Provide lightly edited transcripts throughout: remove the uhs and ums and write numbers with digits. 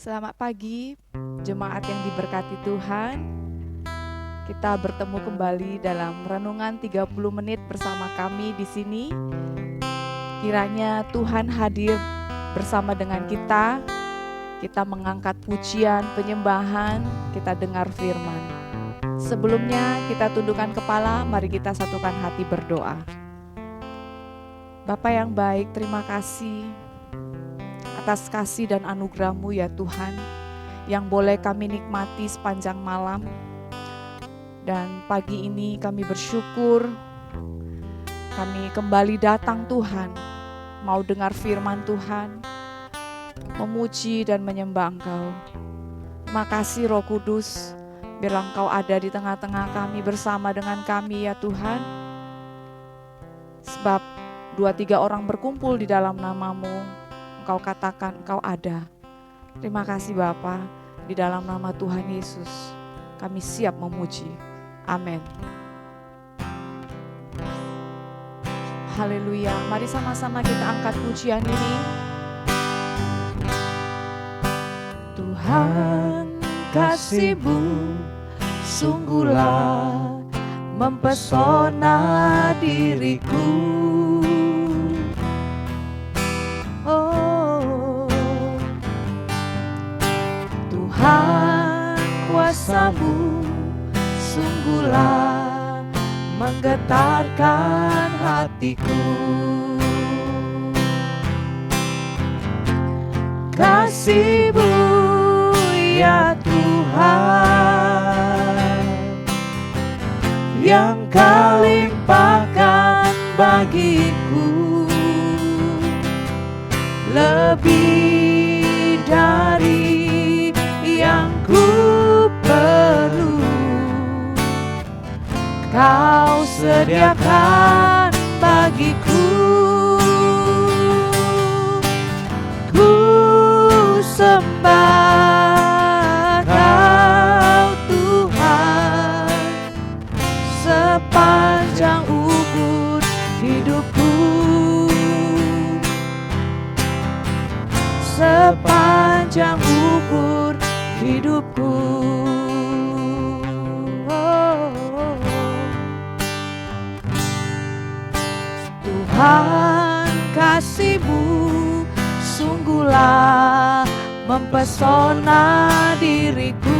Selamat pagi, jemaat yang diberkati Tuhan. Kita bertemu kembali dalam renungan 30 menit bersama kami di sini. Kiranya Tuhan hadir bersama dengan kita. Kita mengangkat pujian, penyembahan, kita dengar firman. Sebelumnya kita tundukkan kepala, mari kita satukan hati berdoa. Bapa yang baik, terima kasih atas kasih dan anugerah-Mu ya Tuhan, yang boleh kami nikmati sepanjang malam. Dan pagi ini kami bersyukur, kami kembali datang Tuhan, mau dengar firman Tuhan, memuji dan menyembah Engkau. Terima kasih Roh Kudus, biarlah Engkau ada di tengah-tengah kami, bersama dengan kami ya Tuhan. Sebab 2-3 orang berkumpul di dalam nama-Mu, Engkau katakan Engkau ada. Terima kasih Bapa, di dalam nama Tuhan Yesus kami siap memuji. Amin. Haleluya. Mari sama-sama kita angkat pujian ini. Tuhan, kasih-Mu sungguhlah mempesona diriku. Tuhan, kuasa-Mu sungguhlah menggetarkan hatiku. Kasih-Mu ya Tuhan, yang Kau limpahkan bagiku, lebih dari yang ku perlu. Kau sediakan bagiku. Ku sembah Kau Tuhan sepanjang umur hidupku, sepanjang umur hidupku. Tuhan, kasih-Mu sungguhlah mempesona diriku.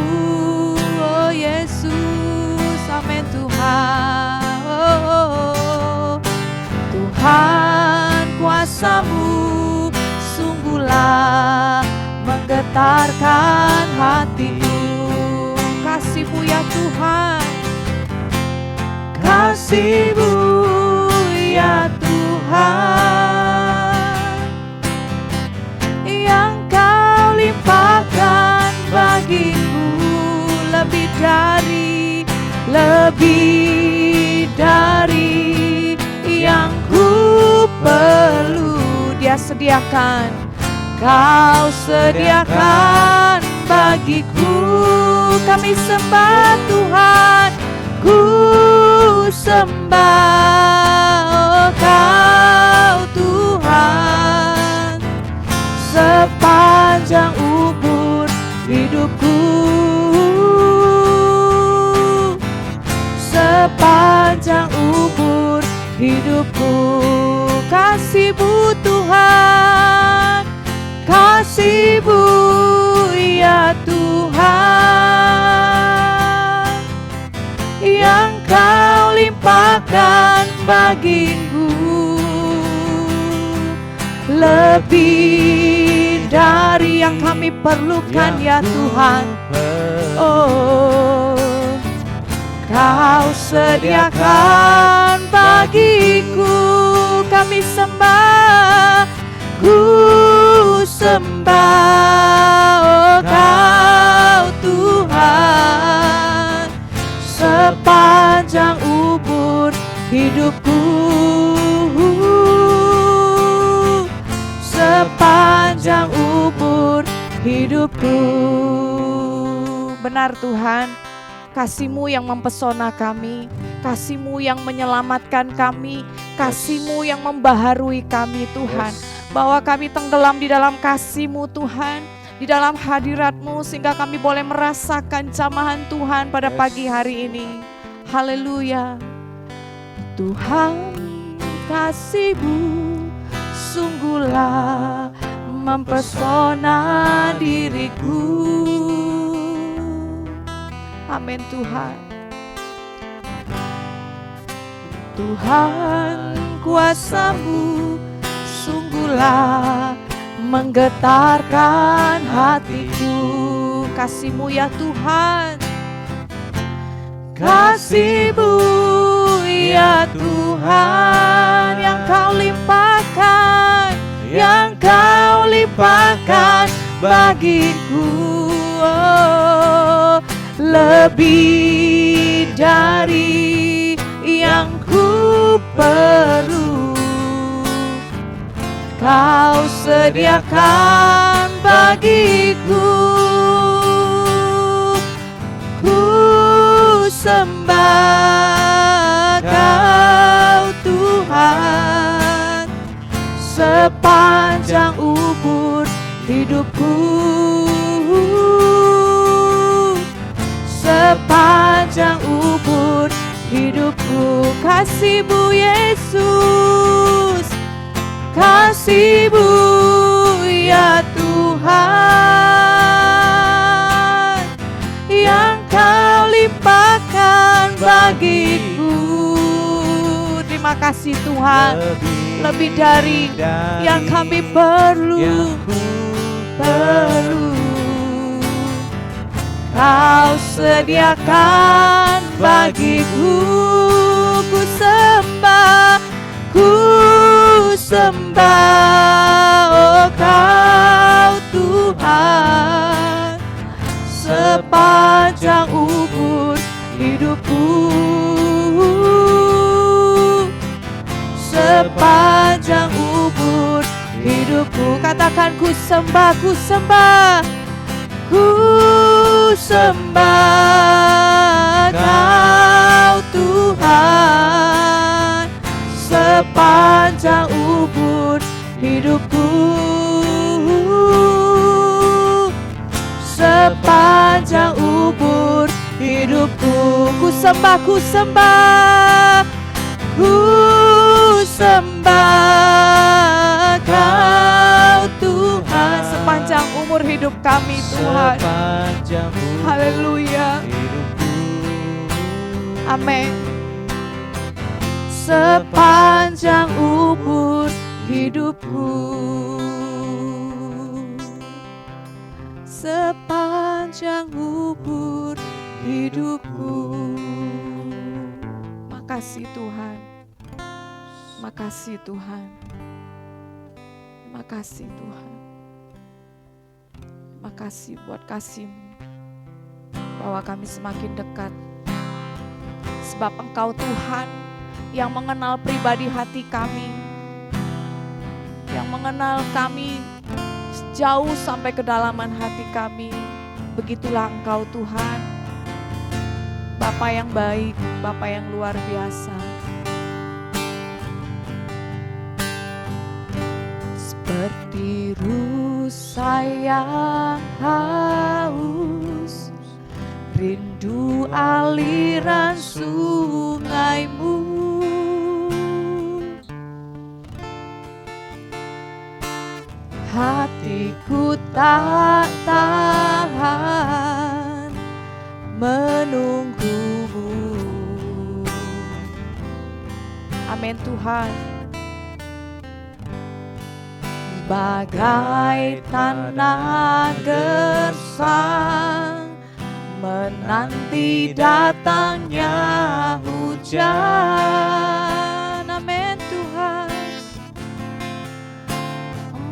Oh Yesus, amin Tuhan. Tuhan, kuasa-Mu sungguhlah menggetarkan hatiku. Kasih-Mu ya Tuhan, kasih-Mu ya Tuhan, yang Kau limpahkan bagiku, lebih dari yang ku perlu. Dia sediakan, Kau sediakan bagiku. Kami sembah Tuhan, ku sembah Kau Tuhan sepanjang umur hidupku, sepanjang umur hidupku. Kasih-Mu Tuhan, kasih-Mu ya Tuhan, yang Kau limpahkan bagiku, lebih dari yang kami perlukan ya Tuhan. Oh, Kau sediakan bagiku. Kami sembah, ku sembah Kau Tuhan sepanjang umur hidupku, sepanjang umur hidupku. Benar Tuhan, kasih-Mu yang mempesona kami, kasih-Mu yang menyelamatkan kami, kasih-Mu yang membaharui kami Tuhan. Bahwa kami tenggelam di dalam kasih-Mu Tuhan. di dalam hadirat-Mu, sehingga kami boleh merasakan jamahan Tuhan pada pagi hari ini. Haleluya. Tuhan, kasih-Mu sungguhlah mempesona diriku. Amin Tuhan. Tuhan, kuasa-Mu sungguhlah menggetarkan hatiku. Kasih-Mu ya Tuhan, kasih-Mu ya Tuhan, yang Kau limpahkan, yang Kau limpahkan bagiku, oh, lebih dari yang ku perlu. Kau sediakan bagiku. Ku sembah Kau Tuhan sepanjang umur hidupku, sepanjang umur hidupku. Kasih-Mu Yesus, kasih-Mu ya Tuhan, yang Kau limpahkan bagiku. Terima kasih Tuhan, lebih dari yang kami perlu. Kau sediakan bagiku. Ku sembah, ku sembah, oh Kau Tuhan, sepanjang umur hidupku, sepanjang umur hidupku. Katakan ku sembah, ku sembah, ku sembah Kau Tuhan, sepanjang umur hidupku, sepanjang umur hidupku. Ku sembah, ku sembah, ku sembah Kau Tuhan, sepanjang umur hidup kami Tuhan. Haleluya. Amin. Sepanjang umur hidupku, sepanjang umur hidupku. Makasih Tuhan, makasih Tuhan, makasih Tuhan. Makasih buat kasih-Mu, bahwa kami semakin dekat. Sebab Engkau Tuhan yang mengenal pribadi hati kami, yang mengenal kami jauh sampai kedalaman hati kami. Begitulah Engkau Tuhan, Bapa yang baik, Bapa yang luar biasa. Seperti rusa yang haus, rindu aliran sungai-Mu. Hatiku tak tahan menunggu-Mu. Amin Tuhan. Bagai tanah gersang menanti datangnya hujan. Amin Tuhan.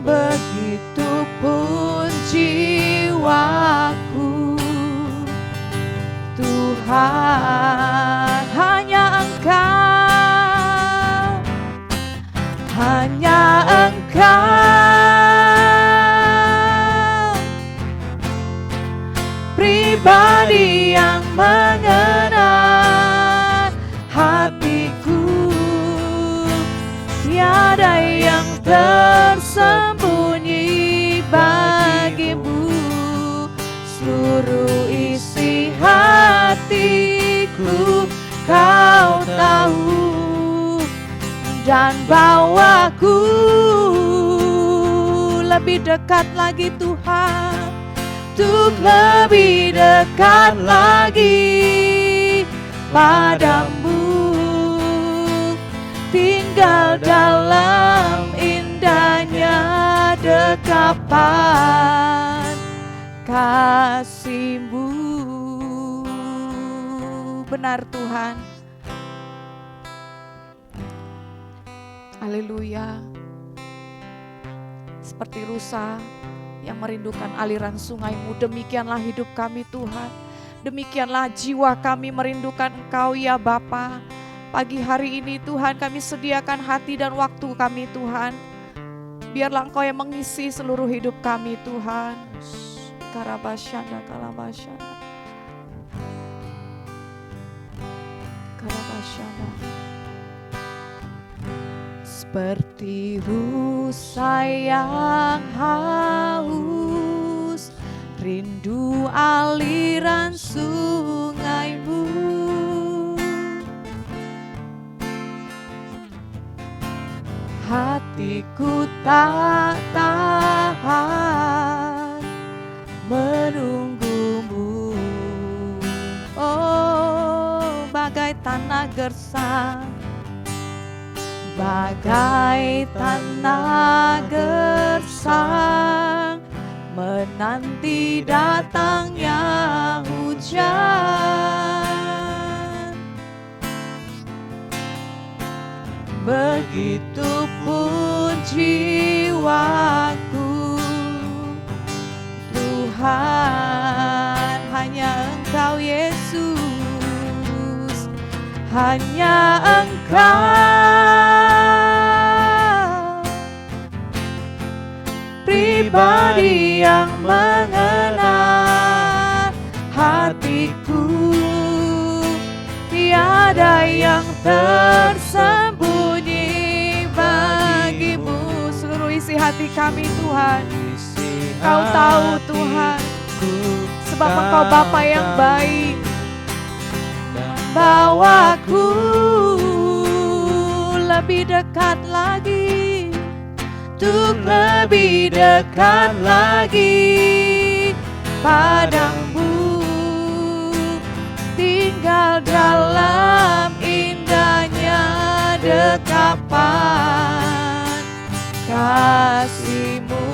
Begitupun jiwaku Tuhan, hanya Engkau, hanya Engkau, pribadi yang mengenal hatiku. Tiada yang tersembunyi bagimu. Engkau tahu dan bawaku lebih dekat lagi Tuhan, untuk lebih dekat lagi padamu, tinggal dalam indahnya dekapan kasih-Mu. Benar Tuhan. Haleluya. Seperti rusa yang merindukan aliran sungai-Mu, demikianlah hidup kami Tuhan. Demikianlah jiwa kami merindukan Engkau ya Bapa. Pagi hari ini Tuhan kami sediakan hati dan waktu kami Tuhan. Biarlah Engkau yang mengisi seluruh hidup kami Tuhan. Karabasyanda kalabasyanda. Karabasyanda. Seperti rusa yang haus, rindu aliran sungai-Mu. Hatiku tak tahan menunggu-Mu. Oh, bagai tanah gersang, bagai tanah gersang, menanti datangnya hujan. Begitupun jiwaku, Tuhan, hanya Engkau Yesus, hanya Engkau pribadi yang mengenal hatiku, tiada yang tersembunyi bagi-Mu. Seluruh isi hati kami Tuhan, Kau tahu Tuhan, sebab Engkau Bapa yang baik. Bawaku lebih dekat lagi, untuk lebih dekat lagi padamu, tinggal dalam indahnya dekapan kasih-Mu.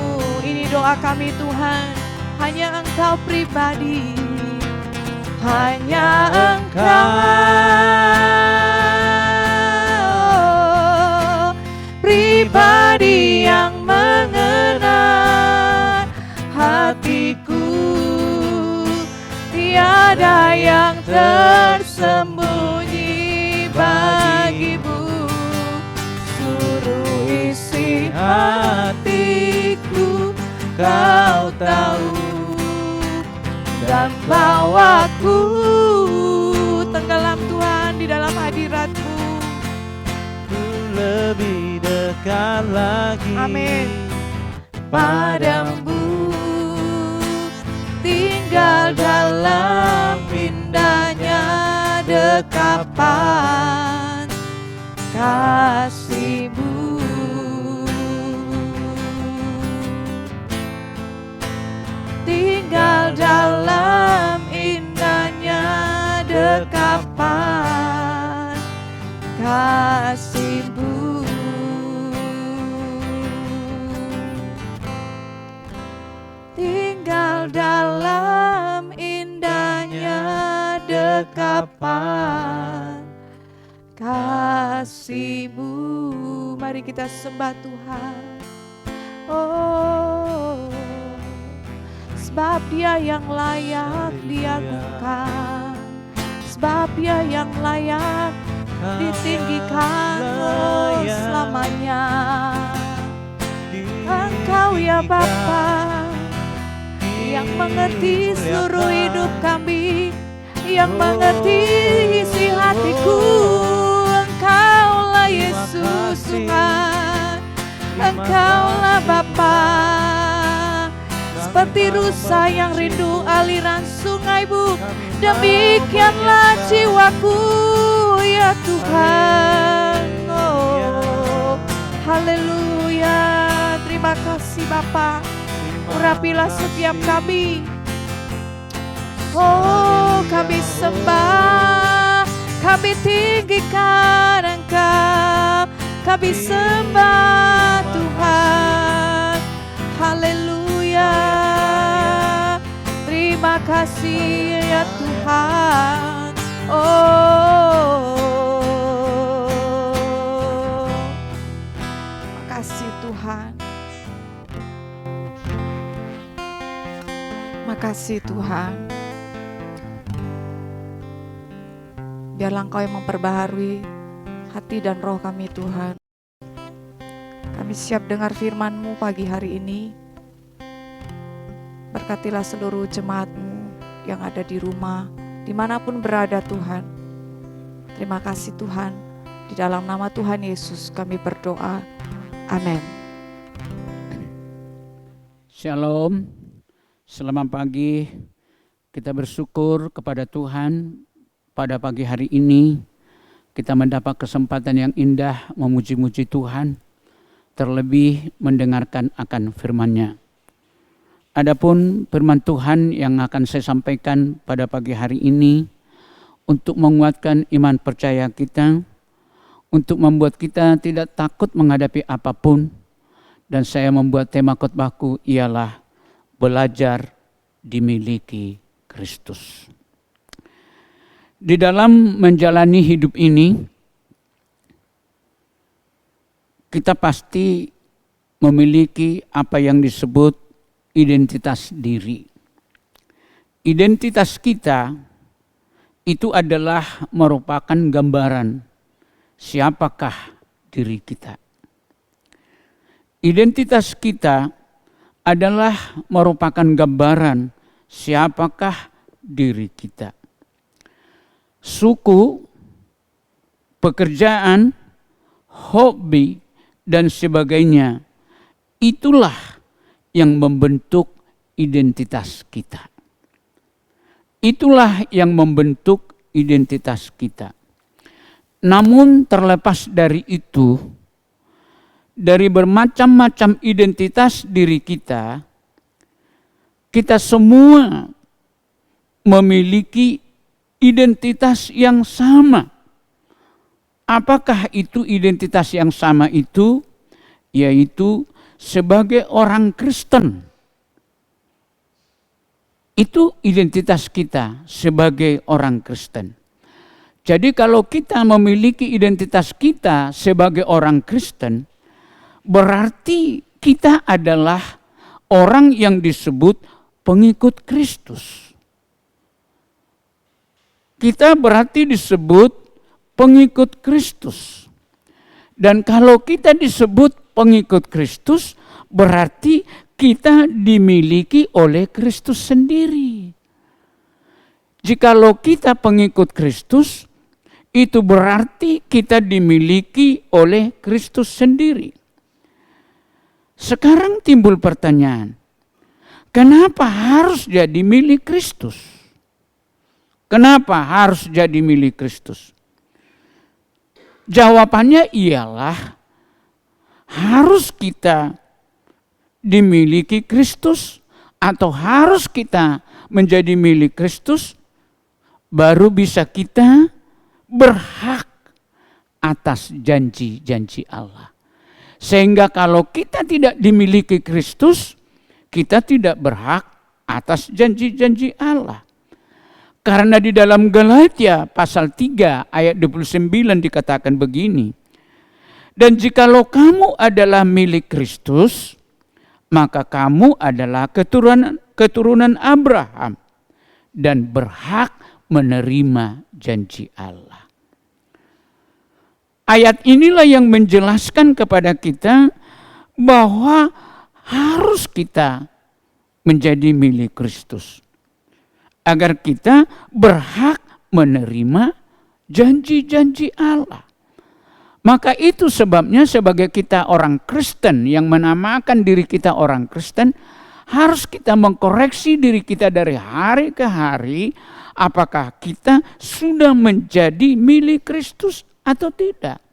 Ini doa kami Tuhan, hanya Engkau pribadi, hanya Engkau pribadi yang mengenal hatiku, tiada yang tersembunyi bagi-Mu. Suruh isi hatiku, Kau tahu, dan bawaku tenggelam Tuhan di dalam hadirat-Mu. Lebih dekat lagi, amin, padamu, tinggal dalam indahnya dekapan kasih-Mu. Tinggal dalam indahnya dekapan kasih-Mu. Tinggal dalam indahnya dekapan kasih-Mu. Mari kita sembah Tuhan. Oh, sebab Dia yang layak diagungkan, sebab Dia yang layak ditinggikan selamanya. Engkau ya Bapa yang mengerti seluruh hidup kami, yang mengerti isi hatiku. Engkaulah Yesus Tuhan, Engkaulah Bapa. seperti rusa yang rindu aliran sungai, Bu. Demikianlah jiwaku ya Tuhan. Oh, haleluya. Terima kasih Bapa. Urapilah setiap kami. Oh, kami sembah, kami tinggikan Engkau, kami sembah Tuhan. Haleluya. Terima kasih ya Tuhan. Oh, makasih Tuhan. Makasih Tuhan. Biarlah Engkau yang memperbaharui hati dan roh kami Tuhan. Kami siap dengar firman-Mu pagi hari ini. Berkatilah seluruh jemaat-Mu yang ada di rumah, dimanapun berada Tuhan. Terima kasih Tuhan. Di dalam nama Tuhan Yesus kami berdoa. Amin. Shalom. Selamat pagi. Kita bersyukur kepada Tuhan. Pada pagi hari ini kita mendapat kesempatan yang indah memuji-muji Tuhan, terlebih mendengarkan akan firman-Nya. Adapun firman Tuhan yang akan saya sampaikan pada pagi hari ini untuk menguatkan iman percaya kita, untuk membuat kita tidak takut menghadapi apapun, dan saya membuat tema khotbahku ialah belajar dimiliki Kristus. Di dalam menjalani hidup ini, kita pasti memiliki apa yang disebut identitas diri. Identitas kita itu adalah merupakan gambaran siapakah diri kita. Identitas kita adalah merupakan gambaran siapakah diri kita. Suku, pekerjaan, hobi, dan sebagainya, itulah yang membentuk identitas kita. Itulah yang membentuk identitas kita. Namun terlepas dari itu, dari bermacam-macam identitas diri kita, kita semua memiliki identitas yang sama. Apakah itu identitas yang sama itu? Yaitu sebagai orang Kristen. Itu identitas kita sebagai orang Kristen. Jadi kalau kita memiliki identitas kita sebagai orang Kristen, berarti kita adalah orang yang disebut pengikut Kristus. Kita berarti disebut pengikut Kristus. Dan kalau kita disebut pengikut Kristus, berarti kita dimiliki oleh Kristus sendiri. Jikalau kita pengikut Kristus, itu berarti kita dimiliki oleh Kristus sendiri. Sekarang timbul pertanyaan, kenapa harus jadi milik Kristus? Kenapa harus jadi milik Kristus? Jawabannya ialah harus kita dimiliki Kristus atau harus kita menjadi milik Kristus, baru bisa kita berhak atas janji-janji Allah. Sehingga kalau kita tidak dimiliki Kristus, kita tidak berhak atas janji-janji Allah. Karena di dalam Galatia pasal 3 ayat 29 dikatakan begini. Dan jikalau kamu adalah milik Kristus, maka kamu adalah keturunan Abraham dan berhak menerima janji Allah. Ayat inilah yang menjelaskan kepada kita bahwa harus kita menjadi milik Kristus. Agar kita berhak menerima janji-janji Allah. Maka itu sebabnya sebagai kita orang Kristen yang menamakan diri kita orang Kristen, Harus kita mengkoreksi diri kita dari hari ke hari, apakah kita sudah menjadi milik Kristus atau tidak.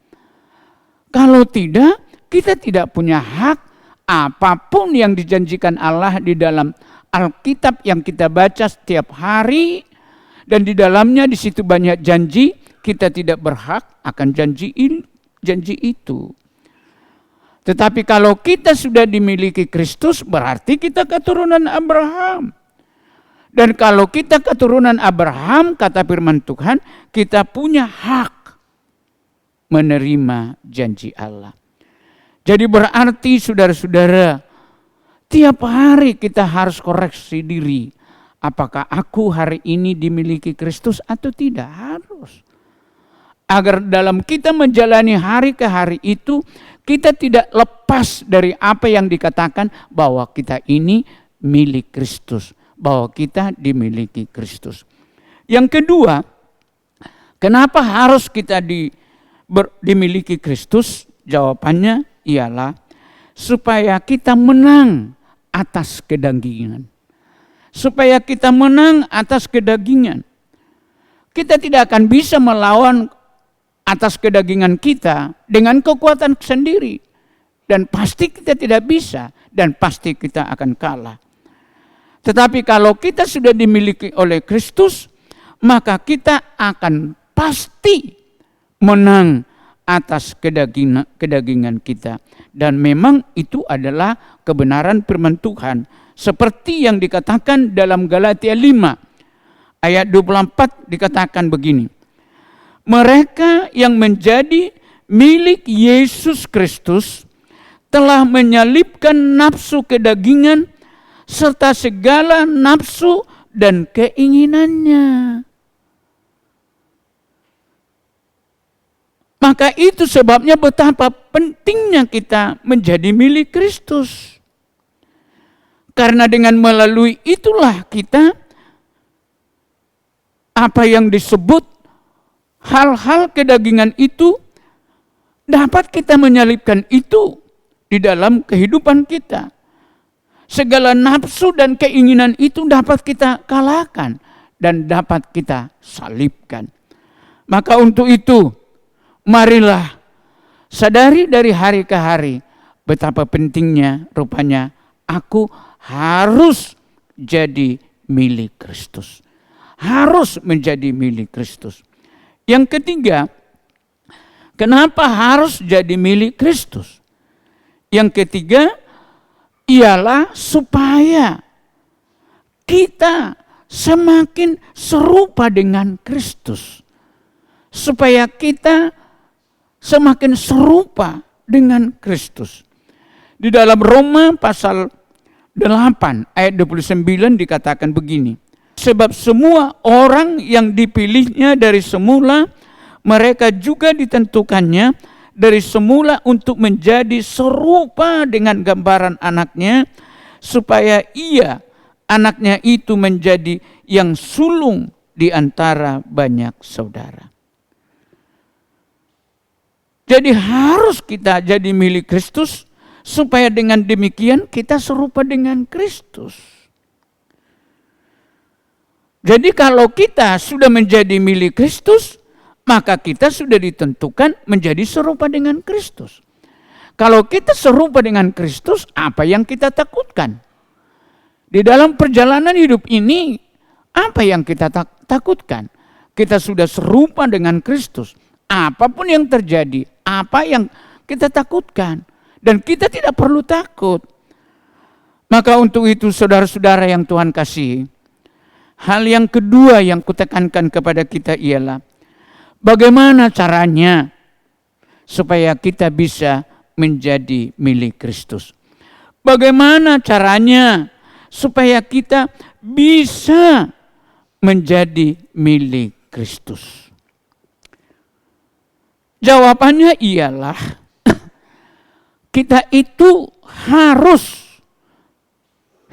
Kalau tidak, kita tidak punya hak apapun yang dijanjikan Allah di dalam Alkitab yang kita baca setiap hari, dan di dalamnya di situ banyak janji, kita tidak berhak akan janji itu. Tetapi kalau kita sudah dimiliki Kristus, berarti kita keturunan Abraham. Dan kalau kita keturunan Abraham, kata firman Tuhan, kita punya hak menerima janji Allah. Jadi berarti saudara-saudara, tiap hari kita harus koreksi diri. Apakah aku hari ini dimiliki Kristus atau tidak? Harus. Agar dalam kita menjalani hari ke hari itu, kita tidak lepas dari apa yang dikatakan bahwa kita ini milik Kristus. Bahwa kita dimiliki Kristus. Yang kedua, kenapa harus kita dimiliki Kristus? Jawabannya ialah supaya kita menang atas kedagingan. Supaya kita menang atas kedagingan. Kita tidak akan bisa melawan atas kedagingan kita dengan kekuatan sendiri. Dan pasti kita tidak bisa. Dan pasti kita akan kalah. Tetapi kalau kita sudah dimiliki oleh Kristus, maka kita akan pasti menang atas kedagingan kita. Dan memang itu adalah kebenaran firman Tuhan. Seperti yang dikatakan dalam Galatia 5 ayat 24 dikatakan begini. Mereka yang menjadi milik Yesus Kristus telah menyalibkan nafsu kedagingan serta segala nafsu dan keinginannya. Maka itu sebabnya betapa pentingnya kita menjadi milik Kristus. Karena dengan melalui itulah kita, apa yang disebut hal-hal kedagingan itu, dapat kita menyalibkan itu di dalam kehidupan kita. Segala nafsu dan keinginan itu dapat kita kalahkan dan dapat kita salibkan. Maka untuk itu, marilah sadari dari hari ke hari betapa pentingnya rupanya aku harus jadi milik Kristus. Harus menjadi milik Kristus. Yang ketiga, kenapa harus jadi milik Kristus? Yang ketiga, ialah supaya kita semakin serupa dengan Kristus. Supaya kita semakin serupa dengan Kristus. Di dalam Roma pasal 8 ayat 29 dikatakan begini. Sebab semua orang yang dipilihnya dari semula, mereka juga ditentukannya dari semula untuk menjadi serupa dengan gambaran anaknya, supaya anaknya itu menjadi yang sulung di antara banyak saudara. Jadi harus kita jadi milik Kristus, supaya dengan demikian kita serupa dengan Kristus. Jadi kalau kita sudah menjadi milik Kristus, maka kita sudah ditentukan menjadi serupa dengan Kristus. Kalau kita serupa dengan Kristus, apa yang kita takutkan? Di dalam perjalanan hidup ini, apa yang kita takutkan? Kita sudah serupa dengan Kristus. Apapun yang terjadi, apa yang kita takutkan? Dan kita tidak perlu takut. Maka untuk itu saudara-saudara yang Tuhan kasihi, hal yang kedua yang kutekankan kepada kita ialah bagaimana caranya supaya kita bisa menjadi milik Kristus. Bagaimana caranya supaya kita bisa menjadi milik Kristus. Jawabannya ialah kita itu harus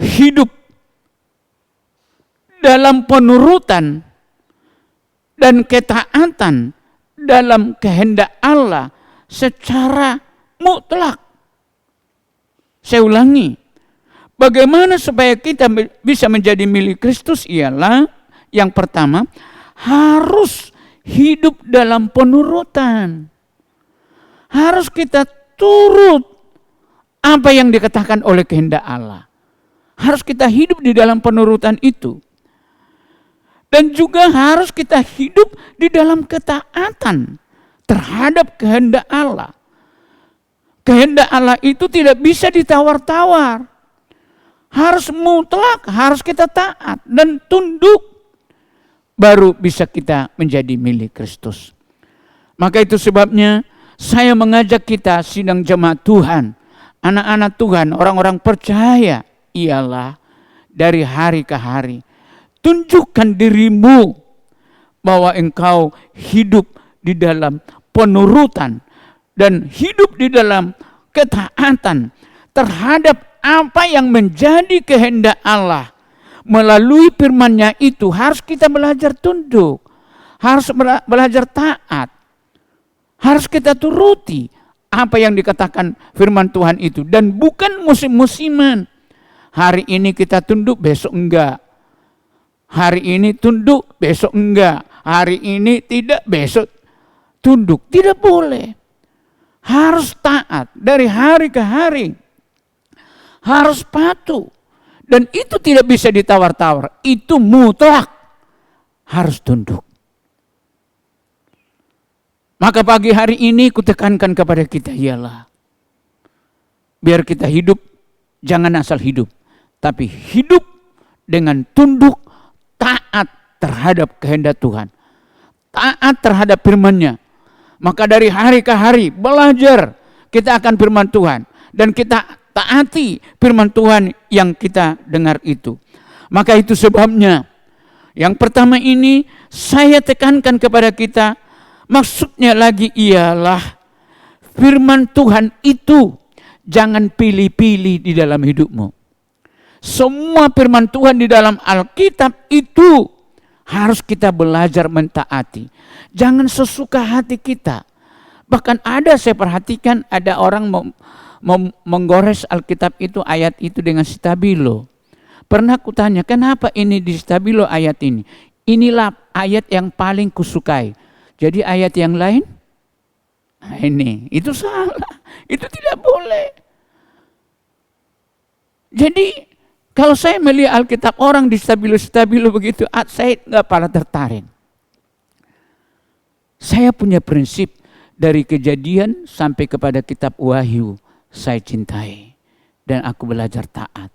hidup dalam penurutan dan ketaatan dalam kehendak Allah secara mutlak. Saya ulangi, Bagaimana supaya kita bisa menjadi milik Kristus ialah yang pertama, harus hidup dalam penurutan. Harus kita turut apa yang dikatakan oleh kehendak Allah. Harus kita hidup di dalam penurutan itu. Dan juga harus kita hidup di dalam ketaatan terhadap kehendak Allah. Kehendak Allah itu tidak bisa ditawar-tawar. Harus mutlak, harus kita taat dan tunduk. Baru bisa kita menjadi milik Kristus. Maka itu sebabnya saya mengajak kita sidang jemaat Tuhan, anak-anak Tuhan, orang-orang percaya, ialah dari hari ke hari. Tunjukkan dirimu bahwa engkau hidup di dalam penurutan dan hidup di dalam ketaatan terhadap apa yang menjadi kehendak Allah. Melalui firman-Nya itu harus kita belajar tunduk, harus belajar taat, harus kita turuti apa yang dikatakan firman Tuhan itu. Dan bukan musim-musiman. Hari ini kita tunduk, besok enggak. Hari ini tunduk, besok enggak. Hari ini tidak, besok tunduk. Tidak boleh. Harus taat dari hari ke hari. Harus patuh. Dan itu tidak bisa ditawar-tawar. Itu mutlak. Harus tunduk. Maka pagi hari ini kutekankan kepada kita ialah, biar kita hidup, jangan asal hidup. Tapi hidup dengan tunduk, taat terhadap kehendak Tuhan. Taat terhadap firman-Nya. Maka dari hari ke hari belajar kita akan firman Tuhan. Dan kita taati firman Tuhan yang kita dengar itu. Maka itu sebabnya yang pertama ini saya tekankan kepada kita, maksudnya lagi ialah firman Tuhan itu jangan pilih-pilih di dalam hidupmu. Semua firman Tuhan di dalam Alkitab itu harus kita belajar mentaati. Jangan sesuka hati kita. Bahkan ada, saya perhatikan ada orang menggores Alkitab itu, ayat itu dengan stabilo. Pernah kutanya, kenapa ini di stabilo ayat ini? Inilah ayat yang paling kusukai. Jadi ayat yang lain, nah ini, itu salah. Itu tidak boleh. Jadi kalau saya melihat Alkitab orang di stabilo begitu, saya nggak pernah tertarik. Saya punya prinsip dari Kejadian sampai kepada kitab Wahyu, saya cintai. Dan aku belajar taat.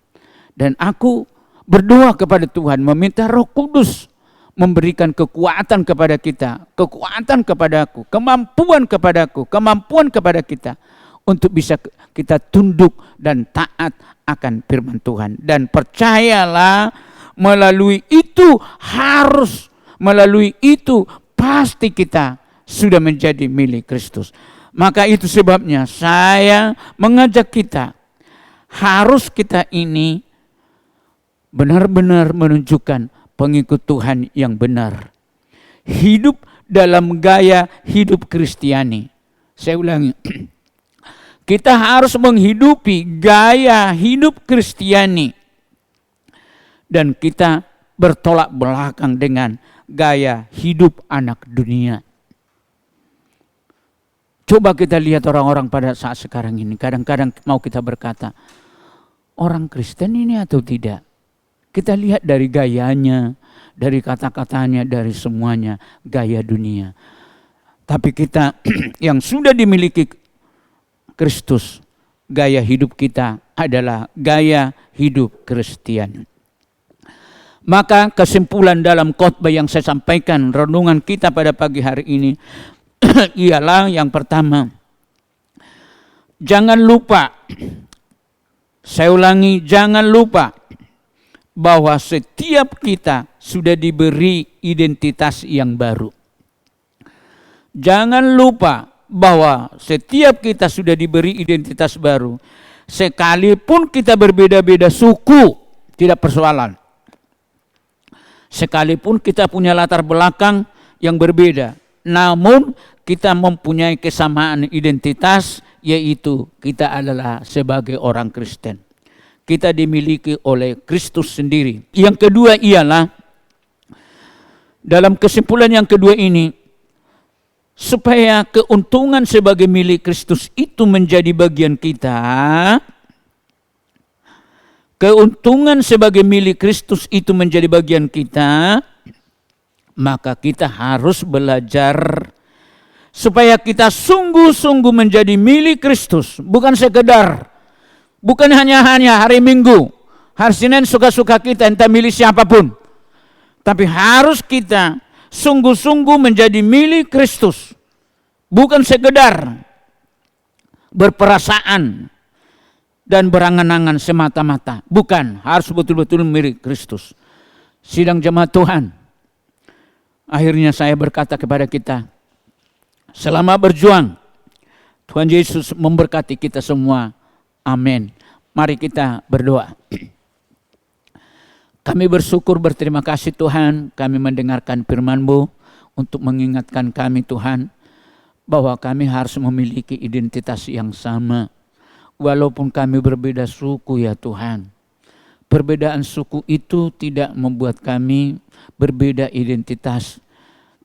Dan aku berdoa kepada Tuhan, meminta Roh Kudus memberikan kekuatan kepada kita, kekuatan kepadaku, kemampuan kepadaku, kemampuan kepada kita. Untuk bisa kita tunduk dan taat akan firman Tuhan. Dan percayalah, melalui itu pasti kita sudah menjadi milik Kristus. Maka itu sebabnya saya mengajak kita, harus kita ini benar-benar menunjukkan pengikut Tuhan yang benar. Hidup dalam gaya hidup Kristiani. Saya ulangi. Kita harus menghidupi gaya hidup Kristiani. Dan kita bertolak belakang dengan gaya hidup anak dunia. Coba kita lihat orang-orang pada saat sekarang ini. Kadang-kadang mau kita berkata, orang Kristen ini atau tidak? Kita lihat dari gayanya, dari kata-katanya, dari semuanya, gaya dunia. Tapi kita yang sudah dimiliki Kristus, gaya hidup kita adalah gaya hidup Kristiani. Maka kesimpulan dalam khotbah yang saya sampaikan, renungan kita pada pagi hari ini ialah yang pertama, jangan lupa, saya ulangi, jangan lupa bahwa setiap kita sudah diberi identitas yang baru. Jangan lupa bahwa setiap kita sudah diberi identitas baru. Sekalipun kita berbeda-beda suku, tidak persoalan. Sekalipun kita punya latar belakang yang berbeda, namun kita mempunyai kesamaan identitas, yaitu kita adalah sebagai orang Kristen. kita dimiliki oleh Kristus sendiri. Yang kedua ialah, dalam kesimpulan yang kedua ini, supaya keuntungan sebagai milik Kristus itu menjadi bagian kita, keuntungan sebagai milik Kristus itu menjadi bagian kita, maka kita harus belajar supaya kita sungguh-sungguh menjadi milik Kristus. Bukan sekedar, bukan hanya hari Minggu, hari Senin suka-suka kita, entah milik siapapun. Tapi harus kita sungguh-sungguh menjadi milik Kristus. Bukan sekedar berperasaan dan berangan-angan semata-mata. Bukan, harus betul-betul milik Kristus. Sidang jemaat Tuhan, akhirnya saya berkata kepada kita, selama berjuang, Tuhan Yesus memberkati kita semua. Amin. Mari kita berdoa. Kami bersyukur, berterima kasih Tuhan, kami mendengarkan firman-Mu untuk mengingatkan kami Tuhan, bahwa kami harus memiliki identitas yang sama. Walaupun kami berbeda suku ya Tuhan. Perbedaan suku itu tidak membuat kami berbeda identitas.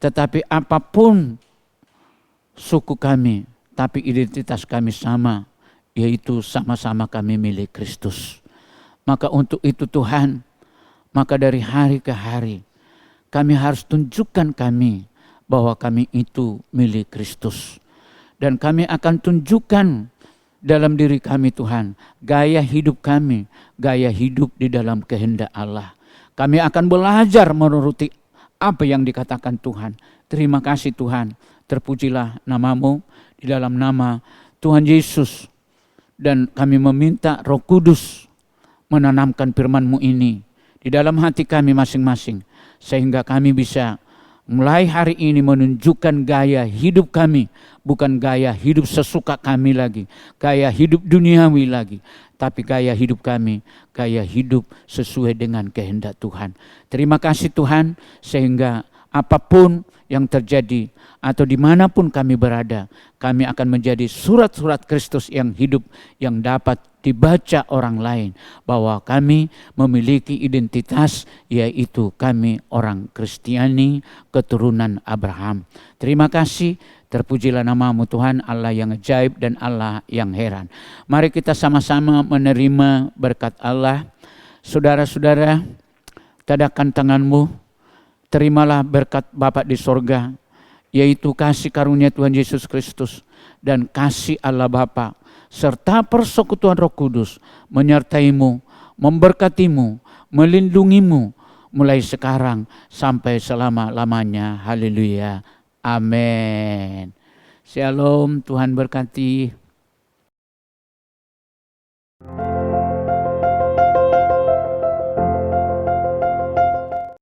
Tetapi apapun suku kami, tapi identitas kami sama, yaitu sama-sama kami milik Kristus. Maka untuk itu Tuhan, maka dari hari ke hari, kami harus tunjukkan kami bahwa kami itu milik Kristus. Dan kami akan tunjukkan dalam diri kami Tuhan, gaya hidup kami, gaya hidup di dalam kehendak Allah. Kami akan belajar menuruti apa yang dikatakan Tuhan. Terima kasih Tuhan, terpujilah nama-Mu di dalam nama Tuhan Yesus. Dan kami meminta Roh Kudus menanamkan firman-Mu ini di dalam hati kami masing-masing, sehingga kami bisa mulai hari ini menunjukkan gaya hidup kami, bukan gaya hidup sesuka kami lagi, gaya hidup duniawi lagi, tapi gaya hidup kami, gaya hidup sesuai dengan kehendak Tuhan. Terima kasih Tuhan, sehingga apapun yang terjadi atau dimanapun kami berada, kami akan menjadi surat-surat Kristus yang hidup, yang dapat dibaca orang lain, bahwa kami memiliki identitas, yaitu kami orang Kristiani, keturunan Abraham. Terima kasih, terpujilah nama-Mu Tuhan, Allah yang ajaib dan Allah yang heran. Mari kita sama-sama menerima berkat Allah. Saudara-saudara, tadahkan tanganmu, terimalah berkat Bapa di sorga, yaitu kasih karunia Tuhan Yesus Kristus dan kasih Allah Bapa serta persekutuan Roh Kudus menyertaimu, memberkatimu, melindungimu mulai sekarang sampai selama-lamanya. Haleluya. Amin. Shalom, Tuhan berkati.